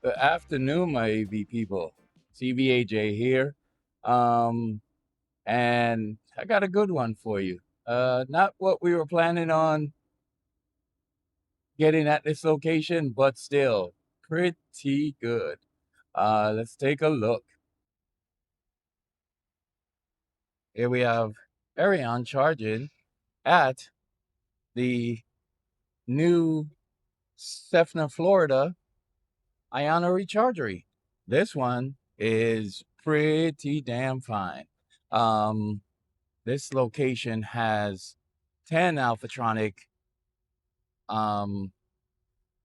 Good afternoon, my AV people. CVAJ here. Um, and I got a good one for you. Not what we were planning on getting at this location, but still pretty good. Let's take a look. Here we have Arion charging at the new Seffner, Florida Ionna Rechargery. This one is pretty damn fine. Um, This location has 10 Alphatronic um,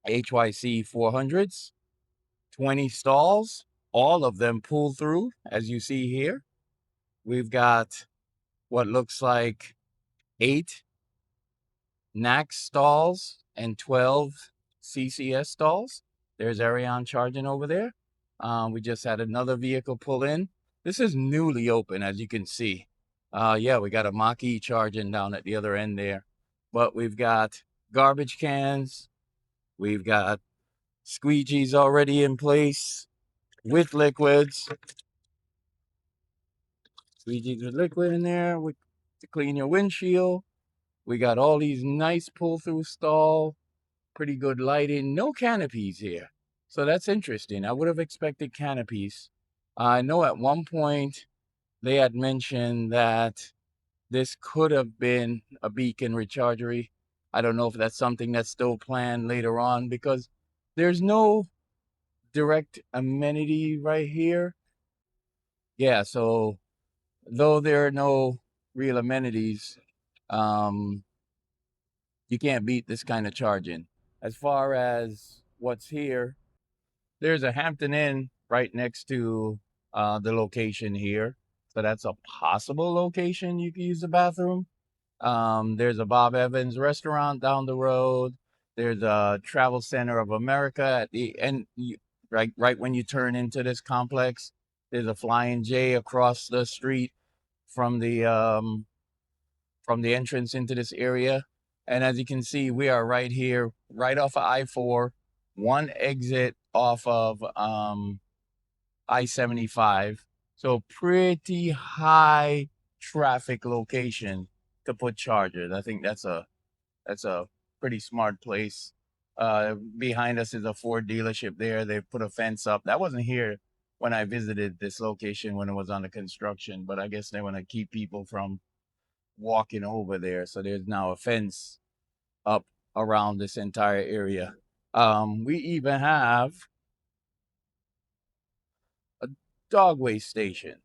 HYC 400s, 20 stalls, all of them pull through, as you see here. We've got what looks like 8 NAX stalls and 12 CCS stalls. There's Arion charging over there. We just had another vehicle pull in. This is newly open, as you can see. Yeah, we got a Mach-E charging down at the other end there. But we've got garbage cans. We've got squeegees already in place with liquids. Squeegees with liquid in there to clean your windshield. We got all these nice pull-through stall, pretty good lighting, no canopies here. So that's interesting. I would have expected canopies. I know at one point they had mentioned that this could have been a beacon rechargery. I don't know if that's something that's still planned later on because there's no direct amenity right here. Yeah, so though there are no real amenities, um, you can't beat this kind of charging. As far as what's here, there's a Hampton Inn right next to the location here. So that's a possible location you can use the bathroom. There's a Bob Evans restaurant down the road. There's a Travel Center of America at the end, right when you turn into this complex. There's a Flying J across the street from the entrance into this area. And as you can see, we are right here, right off of I-4, one exit off of I-75. So pretty high traffic location to put chargers. I think that's a pretty smart place. Behind us is a Ford dealership there. They put a fence up. That wasn't here when I visited this location when it was under construction, but I guess they want to keep people from walking over there. So there's now a fence up around this entire area. We even have a dog waste station.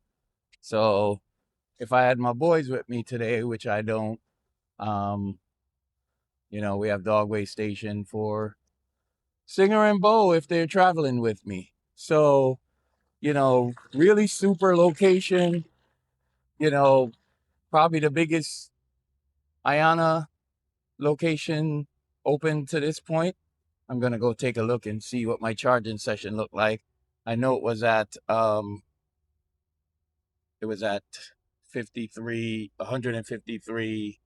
So if I had my boys with me today, which I don't, um, we have dog waste station for Singer and Bo if they're traveling with me. So, really super location, you know, probably the biggest Ionna location open to this point. I'm gonna go take a look and see what my charging session looked like. I know it was at 153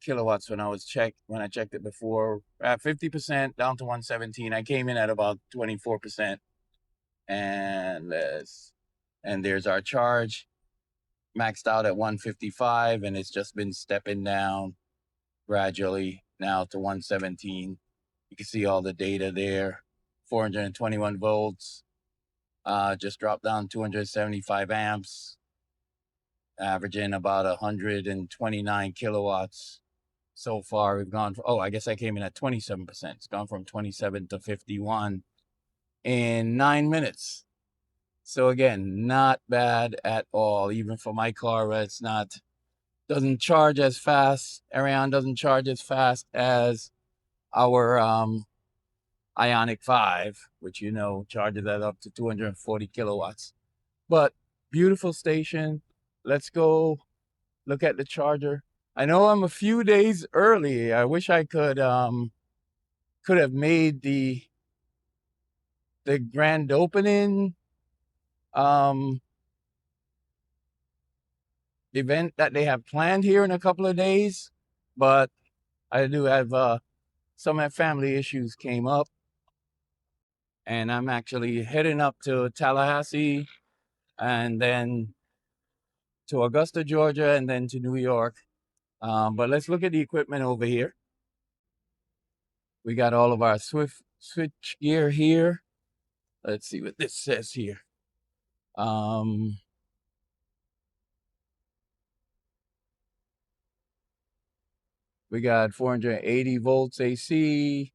kilowatts when I checked it before. At 50% down to 117. I came in at about 24%. And there's our charge maxed out at 155, and it's just been stepping down gradually now to 117. You can see all the data there. 421 volts, just dropped down 275 amps, averaging about 129 kilowatts. So far, we've gone from, I guess I came in at 27%. It's gone from 27 to 51 in 9 minutes. So again, not bad at all. Even for my car, doesn't charge as fast. Arion doesn't charge as fast as our Ionic 5, which charges that up to 240 kilowatts. But beautiful station. Let's go look at the charger. I know I'm a few days early. I wish I could have made the grand opening event that they have planned here in a couple of days, but I do have some family issues came up. and I'm actually heading up to Tallahassee and then to Augusta, Georgia, and then to New York. But let's look at the equipment over here. We got all of our switch gear here. Let's see what this says here. We got 480 volts AC.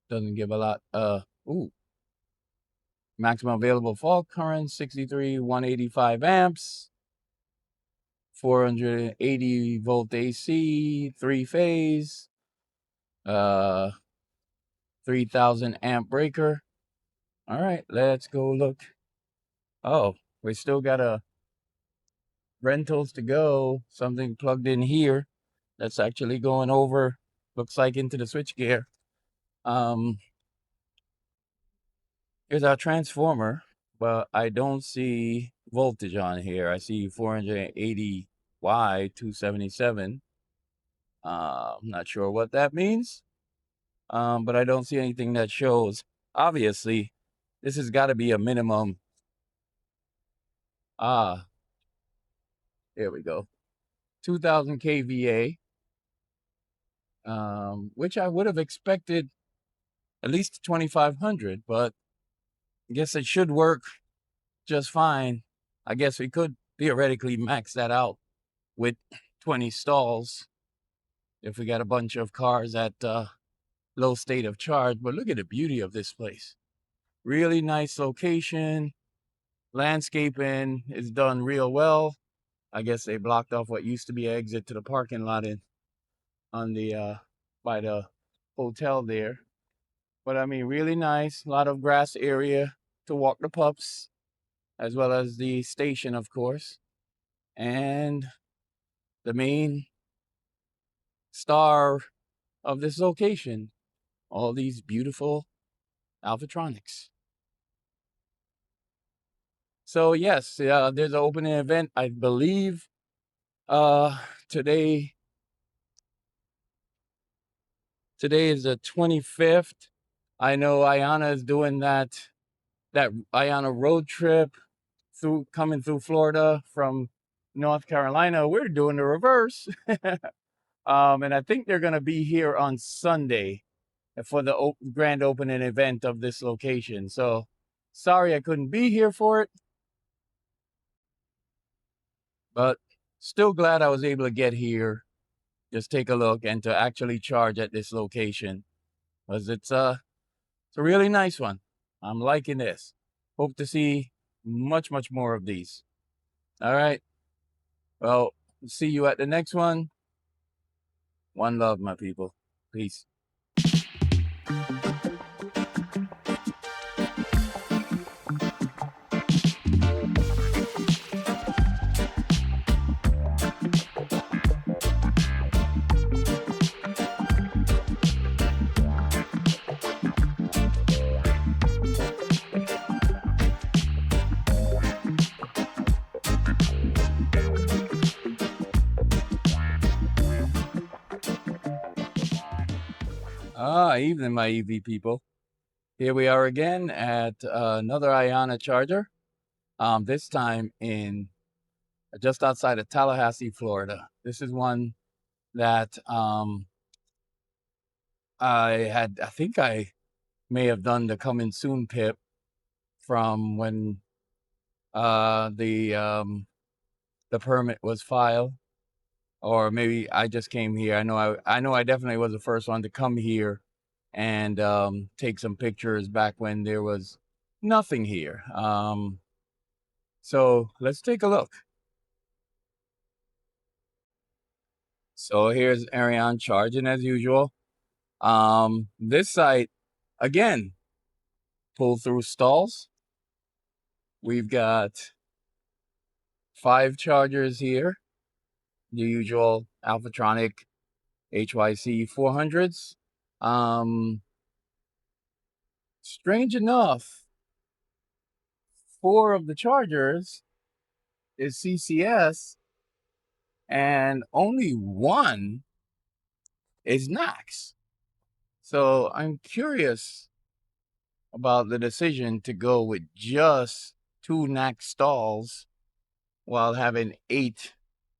Doesn't give a lot. Maximum available fault current 63 185 amps. 480 volt AC, 3-phase, 3000 amp breaker. All right, let's go look. Oh, we still got a rentals to go. Something plugged in here that's actually going over, looks like into the switch gear. Here's our transformer, but I don't see voltage on here. I see 480 Y 277. I'm not sure what that means, but I don't see anything that shows. Obviously, this has got to be a minimum. Here we go. 2000 kVA, which I would have expected at least 2500, but I guess it should work just fine. I guess we could theoretically max that out with 20 stalls if we got a bunch of cars at low state of charge. But look at the beauty of this place. Really nice location. Landscaping is done real well. I guess they blocked off what used to be an exit to the parking lot on the by the hotel there. But I mean, really nice. A lot of grass area to walk the pups, as well as the station, of course. And the main star of this location, all these beautiful Alphatronics. So yes, there's an opening event, I believe, today. Today is the 25th. I know Ionna is doing that Ionna road trip coming through Florida from North Carolina. We're doing the reverse. And I think they're going to be here on Sunday for the grand opening event of this location. So sorry I couldn't be here for it, but still glad I was able to get here, just take a look, and to actually charge at this location, because it's a really nice one. I'm liking this. Hope to see much more of these. All right. Well, see you at the next one. One love, my people. Peace. Evening, my EV people. Here we are again at another Ionna charger. This time in just outside of Tallahassee, Florida. This is one that I think I may have done the coming soon pip from when the permit was filed, or maybe I just came here. I know I definitely was the first one to come here and take some pictures back when there was nothing here. So let's take a look. So here's Ariane charging as usual. This site, again, pull through stalls. We've got 5 chargers here, the usual Alphatronic HYC 400s. Strange enough, 4 of the chargers is CCS and only 1 is NAX. So I'm curious about the decision to go with just 2 NAC stalls while having 8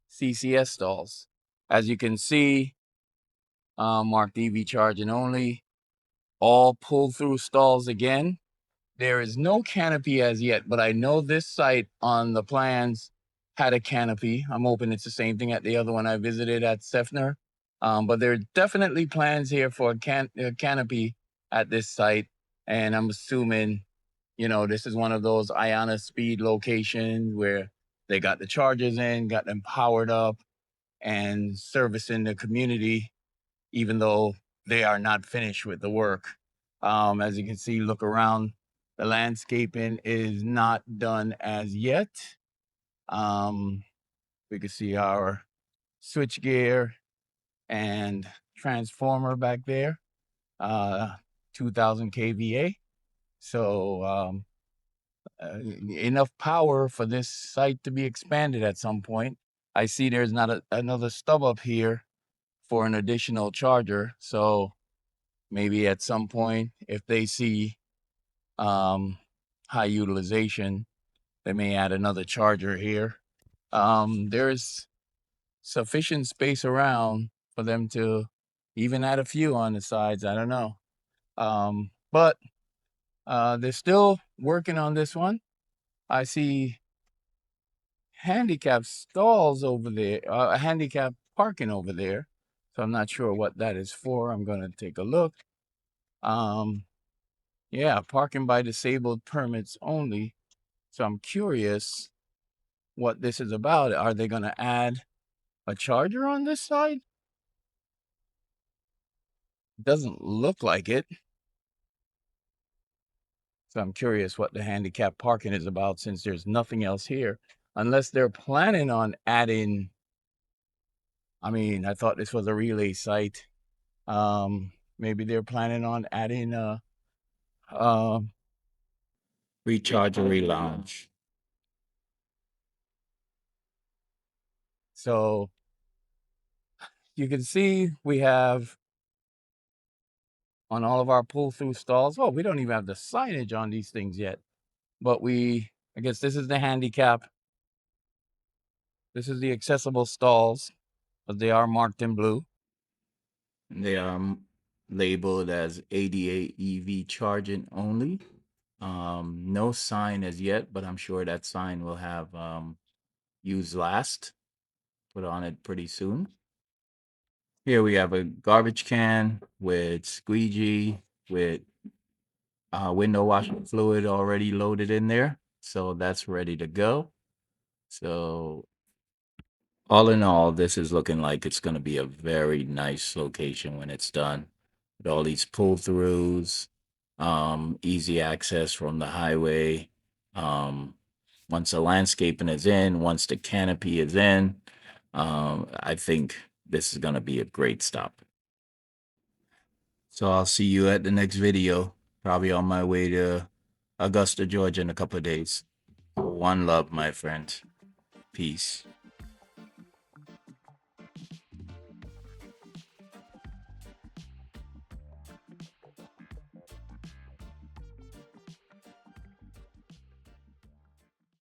CCS stalls. As you can see, marked EV charging only, all pull-through stalls again. There is no canopy as yet, but I know this site on the plans had a canopy. I'm hoping it's the same thing at the other one I visited at Seffner. But there are definitely plans here for a canopy at this site. And I'm assuming, this is one of those Ionna speed locations where they got the chargers in, got them powered up and servicing the community, even though they are not finished with the work. As you can see, look around, the landscaping is not done as yet. We can see our switchgear and transformer back there, 2000 kVA. So enough power for this site to be expanded at some point. I see there's not another stub up here for an additional charger. So maybe at some point, if they see high utilization, they may add another charger here. There's sufficient space around for them to even add a few on the sides. I don't know. But they're still working on this one. I see handicap stalls over there, handicap parking over there. So I'm not sure what that is for. I'm going to take a look. Yeah, parking by disabled permits only. So I'm curious what this is about. Are they going to add a charger on this side? Doesn't look like it. So I'm curious what the handicap parking is about, since there's nothing else here. Unless they're planning on adding, I thought this was a relay site. Maybe they're planning on adding a rechargery lounge. So you can see we have on all of our pull-through stalls. Oh, we don't even have the signage on these things yet. But I guess this is the handicap. This is the accessible stalls, but they are marked in blue. They are labeled as ADA EV charging only. No sign as yet, but I'm sure that sign will have use last put on it pretty soon. Here we have a garbage can with squeegee with window washing fluid already loaded in there. So that's ready to go. So all in all, this is looking like it's going to be a very nice location when it's done. With all these pull-throughs, easy access from the highway. Once the landscaping is in, once the canopy is in, I think this is going to be a great stop. So I'll see you at the next video, probably on my way to Augusta, Georgia in a couple of days. One love, my friend. Peace.